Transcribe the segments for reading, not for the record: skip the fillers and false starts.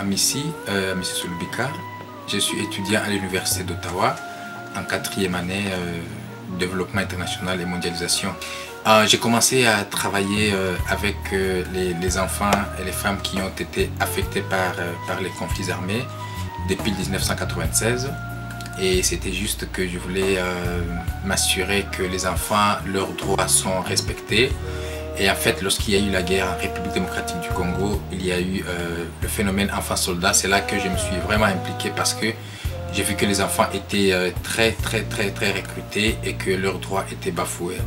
Amissi, Amissi Sulubika. Je suis étudiant à l'Université d'Ottawa en 4e année développement international et mondialisation. J'ai commencé à travailler avec les enfants et les femmes qui ont été affectés par les conflits armés depuis 1996. Et c'était juste que je voulais m'assurer que les enfants, leurs droits sont respectés. Et en fait, lorsqu'il y a eu la guerre en République démocratique du Congo, il y a eu le phénomène enfant-soldat. C'est là que je me suis vraiment impliqué parce que j'ai vu que les enfants étaient très recrutés et que leurs droits étaient bafoués.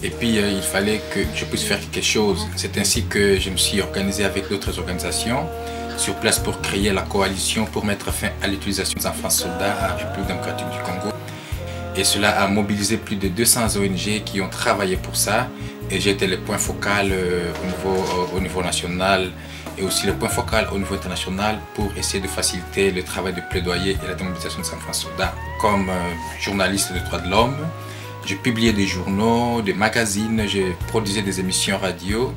Et puis il fallait que je puisse faire quelque chose. C'est ainsi que je me suis organisé avec d'autres organisations sur place pour créer la coalition pour mettre fin à l'utilisation des enfants soldats en République démocratique du Congo. Et cela a mobilisé plus de 200 ONG qui ont travaillé pour ça. Et j'ai été le point focal au niveau national et aussi le point focal au niveau international pour essayer de faciliter le travail de plaidoyer et la démobilisation des enfants soldats. Comme journaliste de droits de l'homme, j'ai publié des journaux, des magazines, j'ai produisé des émissions radio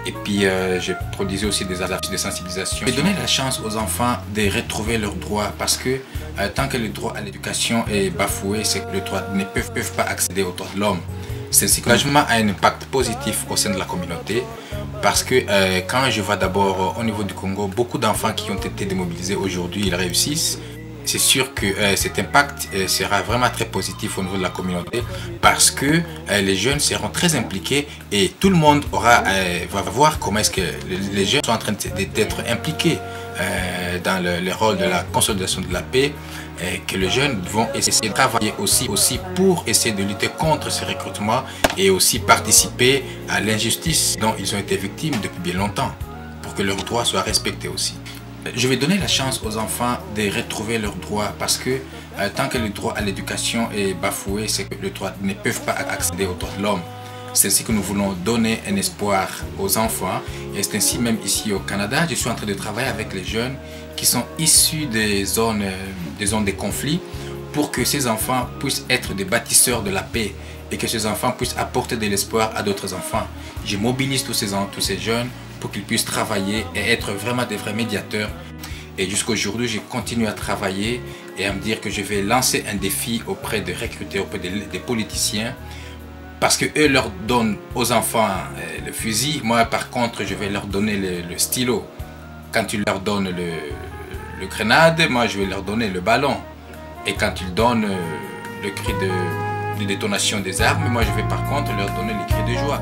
et puis j'ai produisé aussi des affiches de sensibilisation. J'ai donné la chance aux enfants de retrouver leurs droits parce que tant que le droit à l'éducation est bafoué, c'est que les droits ne peuvent pas accéder aux droits de l'homme. L'engagement a un impact positif au sein de la communauté parce que quand je vois d'abord au niveau du Congo, beaucoup d'enfants qui ont été démobilisés aujourd'hui, ils réussissent. C'est sûr que cet impact sera vraiment très positif au niveau de la communauté parce que les jeunes seront très impliqués et tout le monde va voir comment est-ce que les jeunes sont en train d'être impliqués dans le rôle de la consolidation de la paix et que les jeunes vont essayer de travailler aussi pour essayer de lutter contre ces recrutements et aussi participer à l'injustice dont ils ont été victimes depuis bien longtemps pour que leurs droits soient respectés aussi. Je vais donner la chance aux enfants de retrouver leurs droits parce que tant que le droit à l'éducation est bafoué, c'est que les droits ne peuvent pas accéder aux droits de l'homme. C'est ainsi que nous voulons donner un espoir aux enfants et c'est ainsi même ici au Canada, je suis en train de travailler avec les jeunes qui sont issus des zones de conflits pour que ces enfants puissent être des bâtisseurs de la paix et que ces enfants puissent apporter de l'espoir à d'autres enfants. Je mobilise tous ces jeunes pour qu'ils puissent travailler et être vraiment des vrais médiateurs. Et jusqu'aujourd'hui, je continue à travailler et à me dire que je vais lancer un défi auprès de recruteurs, auprès des politiciens, parce qu'eux leur donnent aux enfants le fusil. Moi, par contre, je vais leur donner le stylo. Quand ils leur donnent le grenade, moi, je vais leur donner le ballon. Et quand ils donnent le cri de détonation des armes, moi, je vais par contre leur donner le cri de joie.